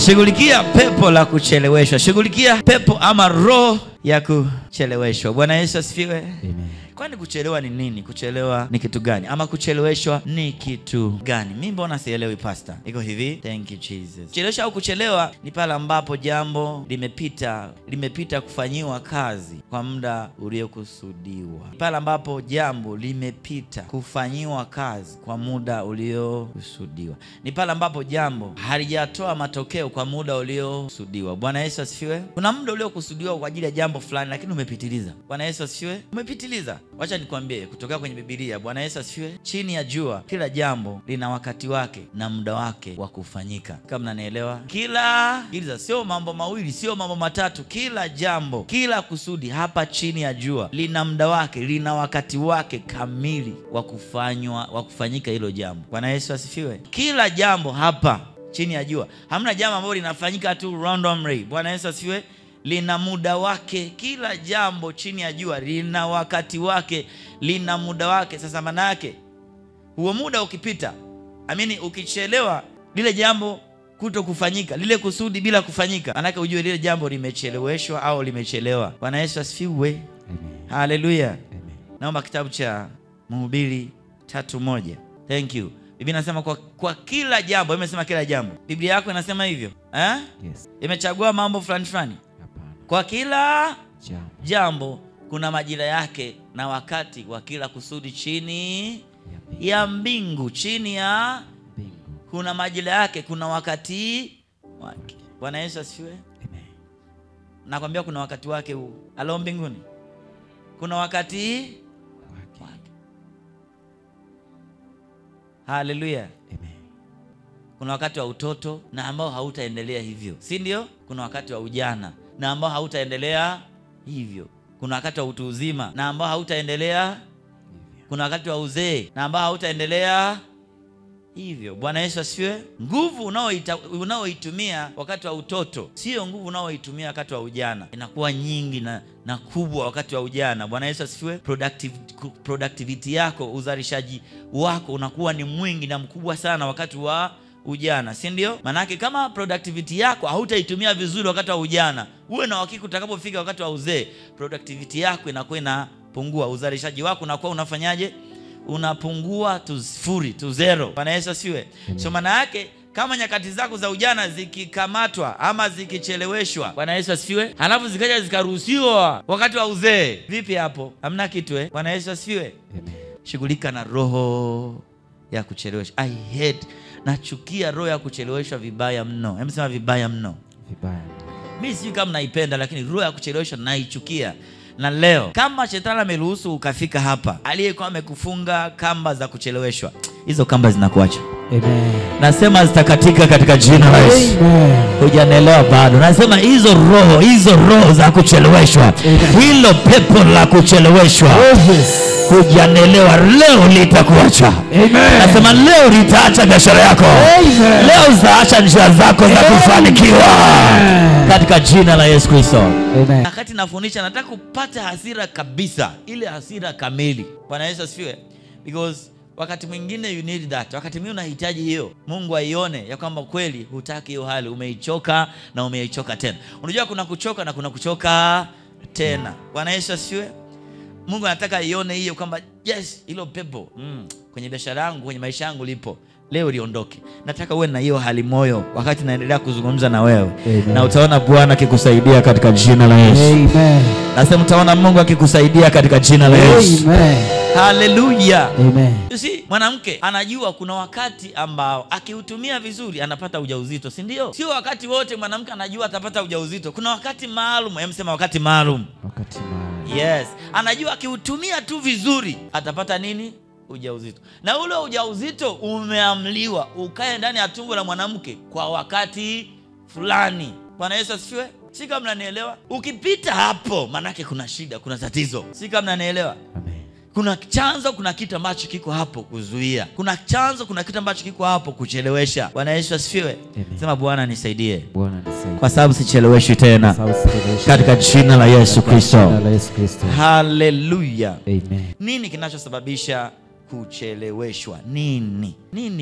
Shughulikia pepo la kucheleweshwa. Shughulikia pepo ama roho ya kucheleweshwa. Bwana Yesu asifiwe. Amen. Kwani kuchelewa ni nini? Kuchelewa ni kitu gani? Ama kucheleweshwa ni kitu gani? Mimi mbona sielewi pastor? Iko hivi. Thank you Jesus. Kucheleweshwa au kuchelewa ni pale ambapo jambo limepita kufanyiwa kazi kwa muda uliokusudiwa. Pale ambapo jambo limepita kufanyiwa kazi kwa muda uliokusudiwa. Ni pale ambapo jambo halijatoa matokeo kwa muda uliokusudiwa. Bwana Yesu asifiwe. Kuna muda uliokusudiwa kwa ajili ya jambo fulani lakini umepitiliza. Bwana Yesu asifiwe. Umepitiliza. Wacha nikwambie kutoka kwenye Biblia. Bwana Yesu asifiwe. Chini ya jua kila jambo lina wakati wake na muda wake wa kufanyika. Kama mnanielewa? Sio mambo mawili, sio mambo matatu. Kila jambo, kila kusudi hapa chini ya jua lina muda wake, lina wakati wake kamili wa kufanyika hilo jambo. Bwana Yesu asifiwe. Kila jambo hapa chini ya jua, hamna jambo ambalo linafanyika tu randomly. Bwana Yesu asifiwe. Lina muda wake. Kila jambo chini ya jua lina wakati wake, lina muda wake. Sasa maana yake huo muda ukipita, ukichelewa, lile jambo kuto kufanyika, lile kusudi bila kufanyika, maana yake ujue lile jambo limecheleweshwa au limechelewa. Bwana Yesu asifiwe. Amen. Haleluya. Amen. Naomba kitabu cha Mhubiri 3:1. Thank you. Biblia inasema kwa kila jambo. Imesema kila jambo. Biblia yako inasema hivyo? Yes. Imechagua mambo fulani? Kwa kila jambo kuna majira yake na wakati wa kila kusudi chini ya mbingu. Chini ya mbingu kuna majira yake, kuna wakati wake. Bwana Yesu asifiwe. Amen. Nakwambia kuna wakati wake huu. Alo mbinguni kuna wakati wake. Haleluya. Amen. Kuna wakati wa utoto na ambao hautaendelea hivyo, si ndio? Kuna wakati wa ujana na ambao hautaendelea hivyo. Kuna wakati wa utu uzima na ambao hautaendelea hivyo. Kuna wakati wa uzee na ambao hautaendelea hivyo. Bwana Yesu asifiwe. Nguvu unaoitumia wakati wa utoto sio nguvu unaoitumia wakati wa ujana. Inakuwa nyingi na kubwa wakati wa ujana. Bwana Yesu asifiwe. Productivity yako, uzalishaji wako unakuwa ni mwingi na mkubwa sana wakati wa ujana, si ndio? Manake kama productivity yako hautaitumia vizuri wakati wa ujana, uwe na hakika utakapofika wakati wa uzee, productivity yako inakuwa inapungua, uzalishaji wako unakuwa unafanyaje? Unapungua to zero. Bwana Yesu asifiwe. So maana yake kama nyakati zako za ujana zikikamatwa ama zikicheleweshwa, Bwana Yesu asifiwe, halafu zikaja zikaruhusiwa wakati wa uzee, vipi hapo? Hamna kitu. Bwana Yesu asifiwe. Shughulika na roho ya kucheleweshwa. Nachukia roho ya kucheleweshwa vibaya mno. Hebu sema vibaya mno. Vibaya. Mimi sijui kama naipenda, lakini roho ya kucheleweshwa naichukia. Na leo kama shetani ameruhusu ukafika hapa, aliyekuwa amekufunga kamba za kucheleweshwa, hizo kamba zinakuacha. Amen. Nasema zitakatika katika jina la Yesu. Hujanielewa bado. Nasema hizo roho za kucheleweshwa, hilo pepo la kucheleweshwa, hujanielewa, leo litakuacha. Amen. Nasema leo litaacha biashara yako. Amen. Leo zitaacha njia zako za kufanikiwa katika jina la Yesu Kristo. Amen. Wakati nafundisha nataka kupata hasira kabisa, ile hasira kamili. Bwana Yesu asifiwe. Because wakati mwingine you need that. Wakati mwingine unahitaji hiyo. Mungu aione ya kwamba kweli hutaki hiyo hali, umeichoka na umeichoka tena. Unajua kuna kuchoka na kuna kuchoka tena. Bwana Yesu asifiwe. Mungu anataka aione hiyo kwamba yes, hilo pepo kwenye biashara yangu, kwenye maisha yangu lipo. Leo liondoke. Nataka uwe na hiyo hali moyo wakati naendelea kuzungumza na wewe. Amen. Na utaona Bwana akikusaidia katika jina la Yesu. Amen. Nasema utaona Mungu akikusaidia katika jina la Yesu. Amen. Haleluya. Amen. You see, mwanamke anajua kuna wakati ambao akiutumia vizuri anapata ujauzito, si ndio? Sio wakati wote mwanamke anajua atapata ujauzito. Kuna wakati maalum. Sema wakati maalum. Wakati maalum. Yes. Anajua akiutumia tu vizuri atapata nini? Ujauzito. Na ule ujauzito umeamliwa ukae ndani ya tumbo la mwanamke kwa wakati fulani. Bwana Yesu asifiwe. Si kama mnanielewa? Ukipita hapo manake kuna shida, kuna tatizo. Si kama mnanielewa? Amen. Kuna chanzo, kuna kitu ambacho kiko hapo kuzuia. Kuna chanzo, kuna kitu ambacho kiko hapo kuchelewesha. Bwana Yesu asifiwe. Sema Bwana nisaidie. Bwana nisaidie. Kwa sababu sicheleweshwi tena. Katika jina la Yesu Kristo. Haleluya. Amen. Nini kinachosababisha kucheleweshwa? Nini?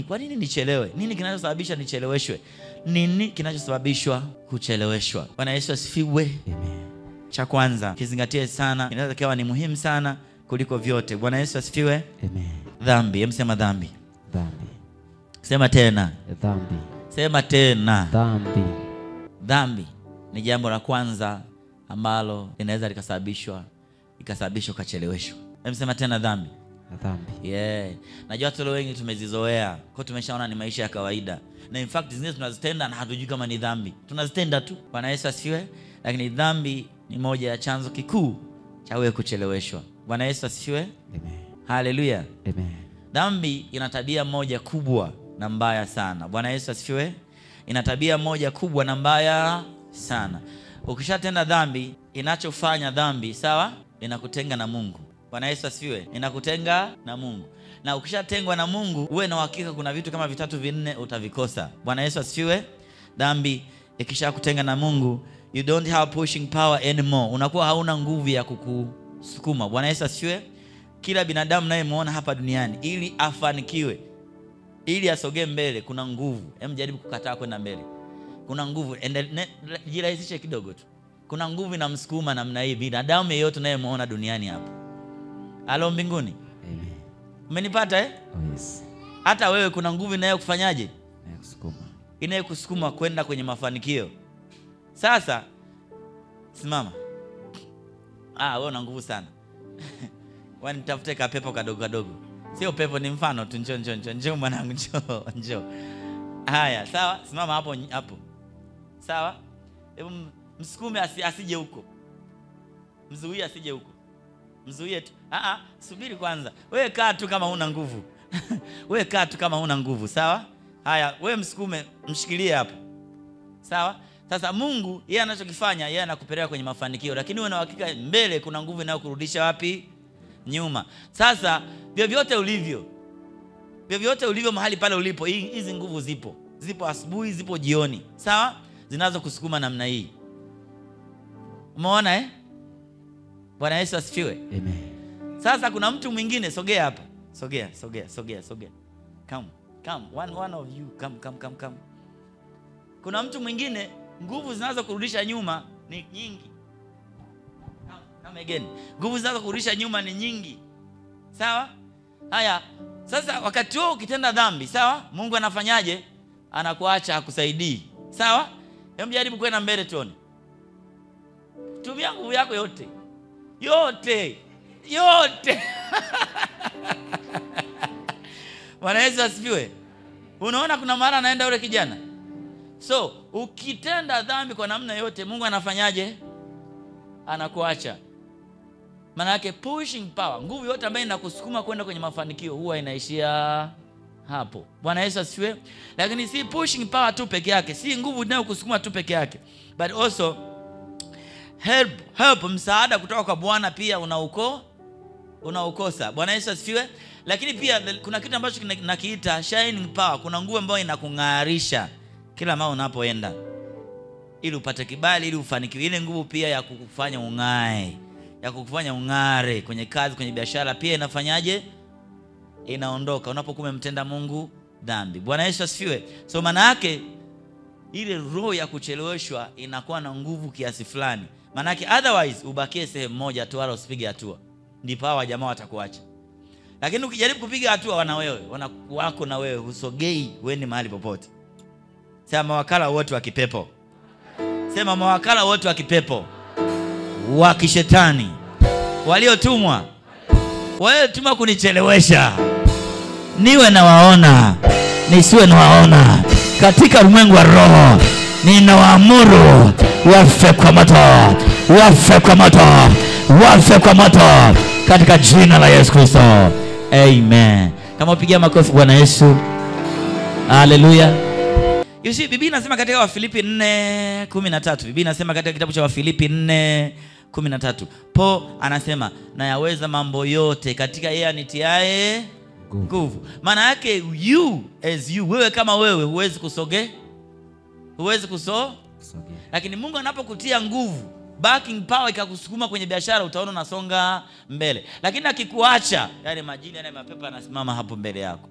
Kwa nini nichelewe? Nini kinachosababisha nicheleweshwe? Nini kinachosababishwa kucheleweshwa? Bwana Yesu asifiwe. Amen. Cha kwanza kizingatie sana, inaweza kuwa ni muhimu sana kuliko vyote. Bwana Yesu asifiwe. Amen. Dhambi. Sema dhambi. Dhambi. Sema tena. Dhambi. Sema tena. Dhambi. Dhambi ni jambo la kwanza ambalo linaweza likasababishwa ukacheleweshwa. Sema tena dhambi. Dhambi. Najua watu wengi tumezizoea, kwa tumeshaona ni maisha ya kawaida. Na in fact zingine tunazitenda na hatujui kama ni dhambi. Tunazitenda tu. Bwana Yesu asifiwe. Lakini dhambi ni moja ya chanzo kikuu cha wewe kucheleweshwa. Bwana Yesu asifiwe. Amen. Haleluya. Amen. Dhambi ina tabia moja kubwa na mbaya sana. Bwana Yesu asifiwe. Ina tabia moja kubwa na mbaya sana. Ukishatenda dhambi, inachofanya dhambi, sawa? Inakutenga na Mungu. Bwana Yesu asifiwe. Inakutenga na Mungu. Na ukishatengwa na Mungu, uwe na uhakika kuna vitu kama 3-4 utavikosa. Bwana Yesu asifiwe. Dhambi ikishakutenga na Mungu, you don't have pushing power anymore. Unakuwa hauna nguvu ya kukusukuma. Bwana Yesu asifiwe. Kila binadamu nayemuona hapa duniani, ili afanikiwe, ili asogee mbele, kuna nguvu. Jaribu kukataa kwenda mbele. Kuna nguvu. Jirahisishe kidogo tu. Kuna nguvu inamsukuma namna hii binadamu yeyote nayemuona duniani hapa. Alo mbinguni. Amen. Umenipata Oh yes. Hata wewe kuna nguvu inayokufanyaje? Inayokusukuma. Inayokusukuma kwenda kwenye mafanikio. Sasa simama. Wewe una nguvu sana. Wanitafute kapepo kadogo kadogo. Sio pepo, ni mfano tu. Njoo mwanangu, njoo. Haya, sawa? Simama hapo. Sawa? Hebu msukume asije huko. Mzuie asije huko. Mzuie tu. Subiri kwanza. Wewe kaa tu kama huna nguvu. Wewe kaa tu kama huna nguvu, sawa? Haya, wewe msukume, mshikilie hapo. Sawa? Sasa Mungu yeye anachokifanya, yeye anakupeleka kwenye mafanikio, lakini wewe na hakika mbele kuna nguvu inayokurudisha wapi? Nyuma. Sasa vyovyote ulivyo mahali pale ulipo, hizi nguvu zipo asubuhi, zipo jioni, sawa? Zinazokusukuma namna hii. Umeona Bwana Yesu asifiwe. Amen. Sasa kuna mtu mwingine, sogea hapa. Sogea. Come. One of you. Come. Kuna mtu mwingine nguvu zinazokurudisha nyuma ni nyingi. Come again. Nguvu zinazokurudisha nyuma ni nyingi. Sawa? Haya, sasa wakati wewe ukitenda dhambi, sawa? Mungu anafanyaje? Anakuacha, hakusaidii. Sawa? Hebu jaribu kwenda mbele tuone. Tumia nguvu yako yote. Bwana Yesu asifiwe. Unaona kuna mara anaenda yule kijana. So, ukitenda dhambi kwa namna yote, Mungu anafanyaje? Anakuacha. Maana yake pushing power, nguvu yote ambayo inakusukuma kwenda kwenye mafanikio huwa inaishia hapo. Bwana Yesu asifiwe. Lakini si pushing power tu peke yake, si nguvu inayokusukuma tu peke yake, but also help, msaada kutoka kwa Bwana pia unaukosa. Bwana Yesu asifiwe. Lakini pia kuna kitu ambacho nakiita shining power. Kuna nguvu ambayo inakung'arisha kila mara unapoenda, ili upate kibali, ili ufanikiwe. Ile nguvu pia ya kukufanya ung'ae, ya kukufanya ung'are kwenye kazi, kwenye biashara, pia inafanyaje? Inaondoka unapokuwa umemtenda Mungu dhambi. Bwana Yesu asifiwe. So maana yake ile roho ya kucheleweshwa inakuwa na nguvu kiasi fulani. Maana yake otherwise ubakie sehemu moja tu, wala usipige hatua. Ndipo hawa jamaa watakuacha. Lakini ukijaribu kupiga hatua, wako na wewe, usogei uende mahali popote. Sema mawakala wote wa kipepo. Sema mawakala wote wa kipepo, wa kishetani, waliotumwa kunichelewesha, niwe nawaona, nisiwe nawaona. Katika ulimwengu wa roho, ninawaamuru wafe kwa moto, katika jina la Yesu Kristo. Amen. Kama upigia makofi Bwana Yesu. Haleluya. You see, Biblia inasema katika Wafilipi 4:13. Biblia inasema katika kitabu cha Wafilipi 4:13. Paul anasema, na yaweza mambo yote katika yeye anitiaye nguvu. Maana yake wewe kama wewe huwezi kusogea. Lakini Mungu anapokutia nguvu, backing power, ikakusukuma kwenye biashara, utaona unasonga mbele. Lakini akikuacha, yale majini, yale mapepo yanasimama hapo mbele yako.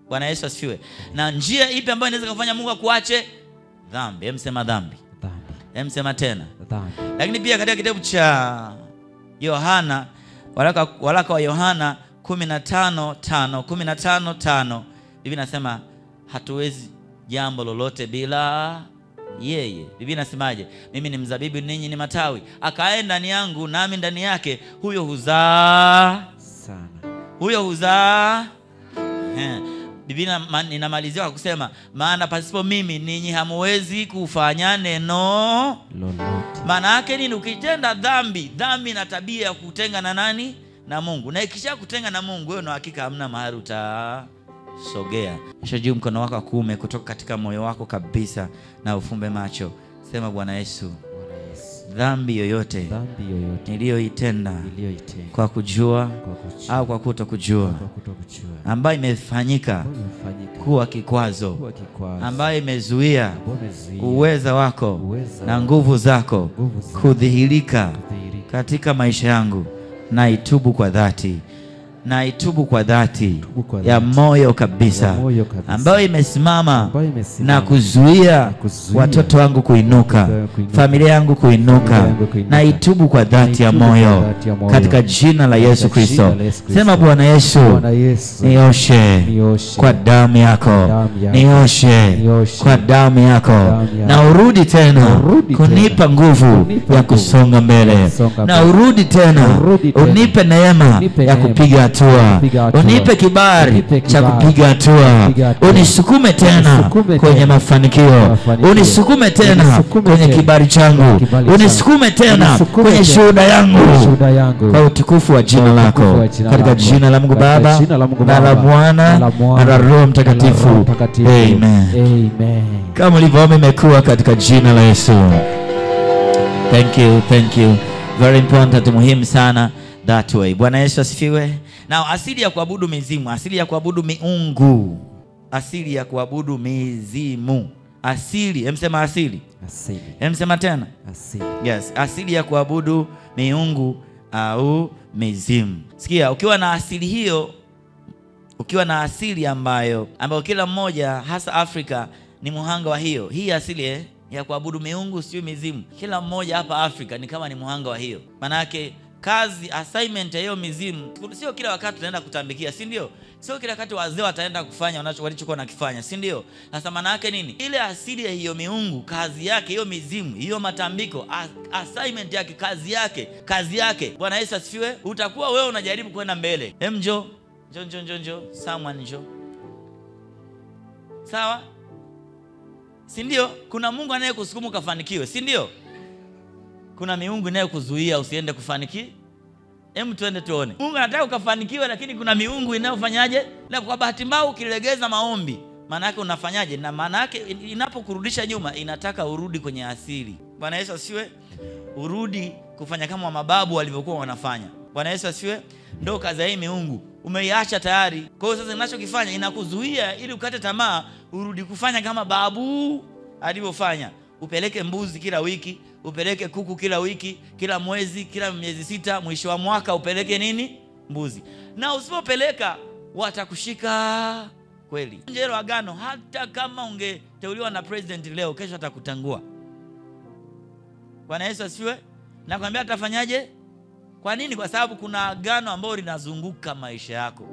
Bwana Yesu asifiwe. Na njia ipi ambayo inaweza kufanya Mungu akuache? dhambi. Msema dhambi. Dhambi. Msema tena. Dhambi. Lakini pia katika kitabu cha Yohana, waraka wa Yohana 15:5 Biblia inasema hatuwezi jambo lolote bila yeye. Biblia inasemaje? Mimi ni mzabibu, ninyi ni matawi. Akae ndani yangu nami ndani yake, huyo huzaa sana. Huyo huzaa. Biblia inamalizia kwa kusema maana pasipo mimi ninyi hamuwezi kufanya neno lolote. Maana yake nini? Ukitenda dhambi na tabia ya kutenga na nani? Na Mungu. Na ikisha kutenga na Mungu, wewe na hakika hamna mahali utasogea. Shajuu mkono wako kuume kutoka katika moyo wako kabisa na ufumbe macho. Sema Bwana Yesu, dhambi yoyote niliyoitenda kwa kujua au kwa kutokujua, ambayo imefanyika kuwa kikwazo, ambayo imezuia uweza wako na nguvu zako kudhihirika katika maisha yangu, naitubu kwa dhati. Naitubu kwa dhati ya moyo kabisa, ambayo imesimama na kuzuia watoto wangu kuinuka, familia yangu kuinuka. Naitubu kwa dhati ya moyo katika jina la Yesu Kristo. Sema Bwana Yesu, nioshe kwa damu yako, nioshe kwa damu yako, na urudi tena kunipa nguvu ya kusonga mbele, na urudi tena unipe neema ya kupiga unipe kibali cha kupiga hatua, unisukume tena kwenye mafanikio, unisukume tena kwenye kibali changu, unisukume tena kwenye shuhuda yangu, kwa utukufu wa jina lako, katika jina la Mungu Baba na la Mwana na la Roho Mtakatifu. Amen. Kama ulivyoomba imekuwa katika jina la Yesu. Thank you. Very important, muhimu sana that way. Bwana Yesu asifiwe. Na asili ya kuabudu mizimu, asili ya kuabudu miungu, asili ya kuabudu mizimu, asili, msema asili. Msema tena. Asili. Yes, asili ya kuabudu miungu au mizimu. Sikia, ukiwa na asili hiyo, ukiwa na asili ambayo kila mmoja hasa Afrika ni muhanga wa hiyo. Hii asili ya kuabudu miungu sio mizimu. Kila mmoja hapa Afrika ni kama ni muhanga wa hiyo. Maana yake kazi, assignment ya hiyo mizimu, sio kila wakati tunaenda kutambikia, si ndio? Sio kila wakati wazee wataenda kufanya walichokuwa nakifanya, si ndio? Sasa maana yake nini? Ile asili ya hiyo miungu, kazi yake hiyo mizimu, hiyo matambiko, assignment yake, kazi yake. Bwana Yesu asifiwe. Utakuwa wewe unajaribu kwenda mbele. Njoo. Someone njoo. Sawa? Si ndio? Kuna Mungu anayekusukuma kufanikiwa, si ndio? Kuna miungu inayokuzuia usiende kufanikiwa. Tuende tuone. Mungu anataka ukafanikiwe, lakini kuna miungu inayofanyaje? Na kwa bahati mbaya ukilegeza maombi, maana yake unafanyaje? Na maana yake inapokurudisha nyuma, inataka urudi kwenye asili. Bwana Yesu asifiwe. Urudi kufanya kama mababu walivyokuwa wanafanya. Bwana Yesu asifiwe. Ndio kazi ya hii miungu. Umeiacha tayari. Kwa hiyo sasa ninachokifanya inakuzuia ili ukate tamaa, urudi kufanya kama babu alivyofanya. Upeleke mbuzi kila wiki, upeleke kuku kila wiki, kila mwezi, kila miezi 6, mwisho wa mwaka upeleke nini? Mbuzi. Na usipopeleka watakushika kweli. Njero agano, hata kama ungeteuliwa na president leo, kesho atakutangua. Bwana Yesu asifiwe. Nakwambia atafanyaje? Kwa nini? Kwa sababu kuna agano ambalo linazunguka maisha yako.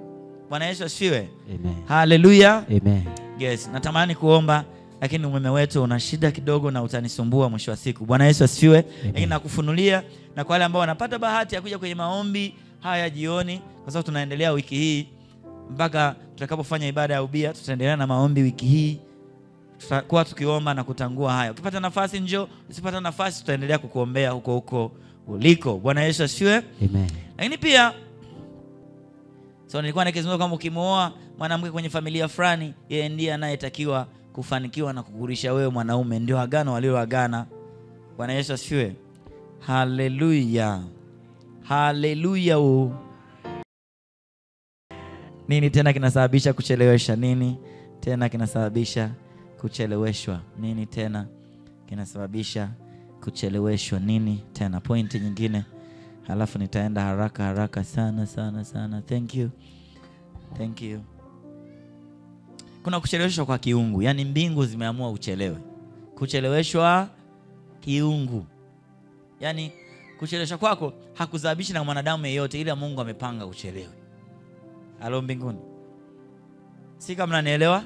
Bwana Yesu asifiwe. Amen. Hallelujah. Amen. Yes, natamani kuomba, lakini umeme wetu una shida kidogo na utanisumbua mwisho wa siku. Bwana Yesu asifiwe. Lakini nakufunulia, na kwa wale ambao wanapata bahati ya kuja kwenye maombi haya jioni, kwa sababu tunaendelea wiki hii mpaka tutakapofanya ibada ya ubia, tutaendelea na maombi wiki hii. Tutakuwa tukiomba na kutangua haya. Ukipata nafasi njoo, usipata nafasi tutaendelea kukuombea huko uliko. Bwana Yesu asifiwe. Amen. Lakini pia nilikuwa nikizungumza kwamba ukimooa mwanamke kwenye familia fulani, yeye ndiye anayetakiwa kufanikiwa na kukurisha wewe mwanaume. Ndio agano walioagana. Bwana Yesu asifiwe. Haleluya. Haleluya. Nini tena kinasababisha kuchelewesha? Nini tena kinasababisha kucheleweshwa? Nini tena kinasababisha kucheleweshwa? Nini tena? Pointi nyingine, halafu nitaenda haraka sana. Thank you. Kuna kucheleweshwa kwa kiungu, yani mbingu zimeamua uchelewe. kucheleweshwa kiungu. Yaani kucheleweshwa kwako hakusababishi na mwanadamu yeyote, ila Mungu amepanga kuchelewe. Halo mbinguni. Si kama mnanielewa?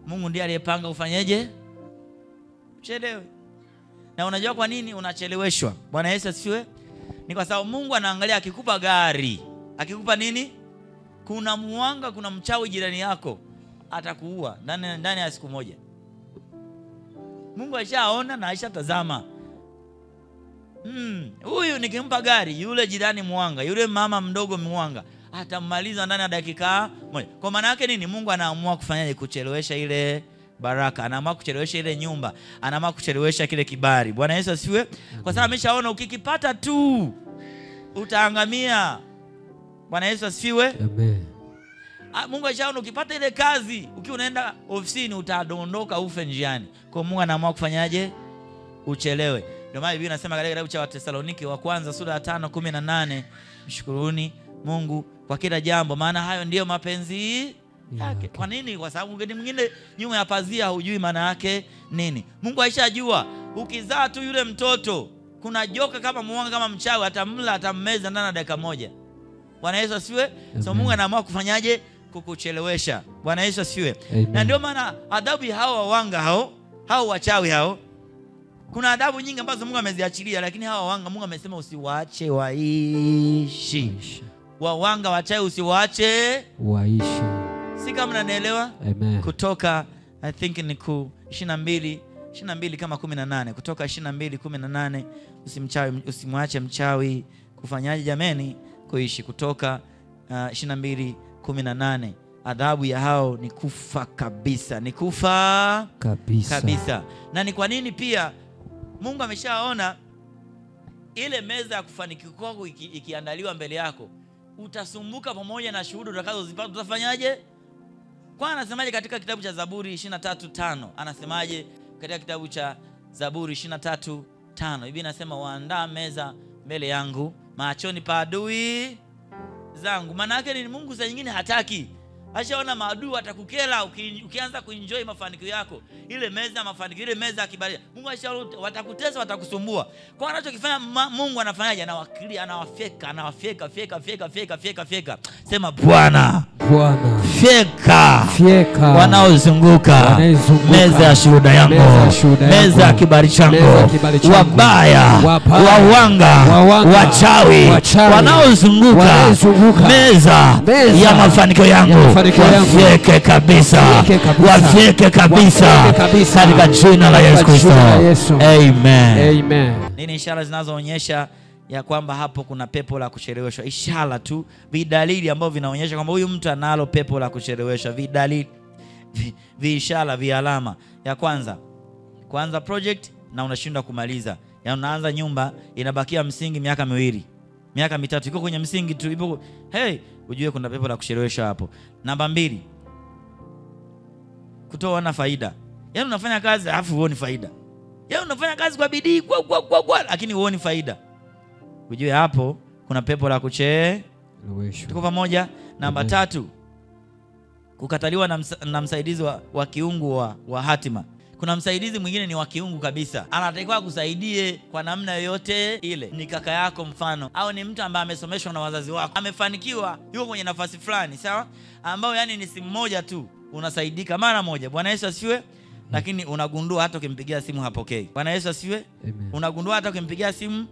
Mungu ndiye aliyepanga ufanyeje? Uchelewe. Na unajua kwa nini unacheleweshwa? Bwana Yesu asifiwe. Ni kwa sababu Mungu anaangalia, akikupa gari, akikupa nini? Kuna muanga, kuna mchawi jirani yako atakuua ndani ya siku moja. Mungu aishaona na aishatazama. Huyu nikimpa gari, yule jirani muanga, yule mama mdogo muanga, atammaliza ndani ya dakika moja. Kwa maana yake nini? Mungu anaamua kufanyaje? Kuchelewesha ile baraka, anaamua kuchelewesha ile nyumba, anaamua kuchelewesha kile kibali. Bwana Yesu asifiwe. Kwa sababu ameshaona ukikipata tu utaangamia. Bwana Yesu asifiwe. Amen. Mungu aishaona ukipata ile kazi, ukiwa unaenda ofisini utadondoka ufe njiani. Kwa Mungu anaamua kufanyaje? Uchelewe. Ndio maana Biblia inasema katika kitabu cha Wathesalonike wa kwanza sura ya 5:18, mshukuruni Mungu kwa kila jambo, maana hayo ndiyo mapenzi yake. Kwa nini? Kwa sababu mwingine nyuma ya pazia hujui maana yake nini. Mungu aishajua. Ukizaa tu yule mtoto, kuna joka kama muanga kama mchawi atamla, atammeza ndani ya dakika moja. Bwana Yesu asifiwe. So Mungu anaamua kufanyaje? Kukuchelewesha. Bwana Yesu asifiwe. Na ndio maana adhabu hao wawanga hao wachawi hao, kuna adhabu nyingi ambazo Mungu ameziachilia, lakini hawa wawanga Mungu amesema usiwaache waishi. Wawanga wachawi usiwaache waishi. Si kama mnanielewa? Amen. Kutoka I think ni 22 kama 18. Kutoka 22:18, usimwache mchawi kufanyaje jameni? Kuishi. Kutoka 22:18, adhabu ya hao ni kufa kabisa. Ni kufa kabisa. Na ni kwa nini pia Mungu ameshaona ile meza ya kufanikiwa kwako ikiandaliwa mbele yako, utasumbuka pamoja na shuhuda utakazozipata. Utafanyaje? Kwa anasemaje katika kitabu cha Zaburi 23:5? Anasemaje katika kitabu cha Zaburi 23:5? Biblia inasema waandaa meza mbele yangu machoni pa adui zangu. Maana yake ni Mungu saa nyingine hataki. Ashaona maadui watakukela ukianza kuenjoy mafanikio yako. Ile meza ya mafanikio, ile meza ya kibali. Mungu ashaona watakutesa, watakusumbua. Kwa anachokifanya Mungu anafanyaje? Anawafyeka. Sema Bwana, fyeka wanaozunguka meza ya shuhuda yangu, meza ya kibali changu, wabaya, wawanga, wachawi wanaozunguka meza ya mafanikio yangu, wafyeke kabisa katika jina la Yesu Kristo. Amen. Nini ishara zinazoonyesha ya kwamba hapo kuna pepo la kucheleweshwa? Ishara tu, vidalili ambavyo vinaonyesha kwamba huyu mtu analo pepo la kucheleweshwa. Vidalili, viishara, vialama. Ya kwanza project na unashindwa kumaliza. Ya unaanza nyumba inabakia msingi miaka 2, miaka 3, iko kwenye msingi tu, ipo ujue kuna pepo la kucheleweshwa hapo. Namba 2, kutoona faida. Yaani unafanya kazi alafu huoni faida. Yaani unafanya kazi kwa bidii kwa lakini huoni faida. Ujue hapo kuna pepo la kucheleweshwa. Tuko pamoja? Namba 3, kukataliwa na msaidizi wa kiungu wa hatima. Kuna msaidizi mwingine ni wa kiungu kabisa, anatakiwa kusaidie kwa namna yoyote ile. Ni kaka yako mfano, au ni mtu ambaye amesomeshwa na wazazi wako, amefanikiwa, yuko kwenye nafasi fulani, sawa, ambao yani ni simu moja tu unasaidika mara moja. Bwana Yesu asifiwe. Lakini unagundua hata ukimpigia simu hapokei. Bwana Yesu asifiwe. Unagundua hata ukimpigia simu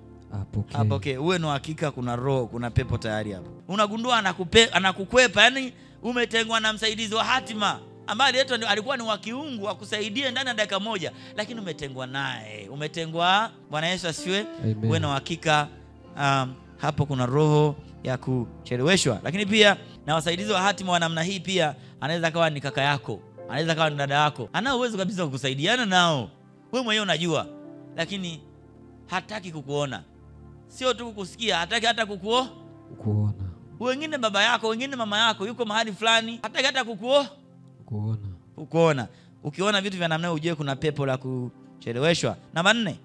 hapokei. Uwe na hakika kuna roho, kuna pepo tayari hapo. Unagundua anakukwepa, yani umetengwa na msaidizi wa hatima ambaye alikuwa ni wa kiungu akusaidie ndani ya dakika moja, lakini umetengwa naye. Bwana Yesu asifiwe. Uwe na hakika hapo kuna roho ya kucheleweshwa. Lakini pia na wasaidizi wa hatima wa namna hii pia anaweza kawa ni kaka yako, anaweza kawa ni dada yako. Ana uwezo kabisa kukusaidiana nao. Wewe mwenyewe unajua, lakini hataki kukuona. Sio tu kukusikia, hataki hata kukuona. Wengine baba yako, wengine mama yako yuko mahali fulani, hataki hata kukuona. Ukiona vitu vya namna hiyo ujue kuna pepo la kucheleweshwa. Namba 4,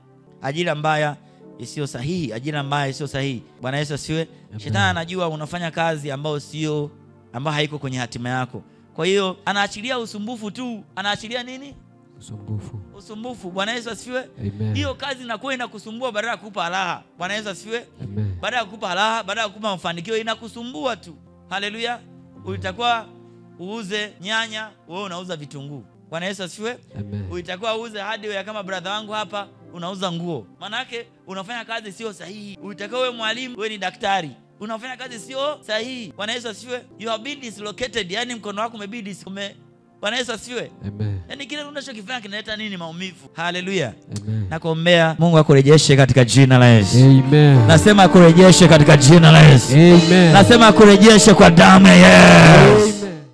ajira mbaya isiyo sahihi. Bwana Yesu asiwe. Shetani anajua unafanya kazi ambayo haiko kwenye hatima yako. Kwa hiyo anaachilia usumbufu tu. Anaachilia nini? Usumbufu. Bwana Yesu asifiwe. Amen. Hiyo kazi inakuwa inakusumbua badala ya kukupa raha. Bwana Yesu asifiwe. Amen. Badala ya kukupa raha, badala ya kukupa mafanikio, inakusumbua tu. Haleluya. Ulitakuwa uuze nyanya, wewe unauza vitunguu. Bwana Yesu asifiwe. Amen. Ulitakuwa uuze hardware kama brother wangu hapa, unauza nguo. Maana yake unafanya kazi sio sahihi. Ulitakuwa wewe mwalimu, wewe ni daktari, unafanya kazi sio sahihi. Bwana Yesu asifiwe. You have been dislocated, yani mkono wako umebidi Bwana Yesu asifiwe. Amen. Yani kile unachokifanya kinaleta nini? Maumivu. Haleluya. Amen. Nakuombea Mungu akurejeshe katika jina la Yesu. Amen. Nasema akurejeshe katika jina la Yesu. Amen. Nasema akurejeshe kwa damu ya Yesu.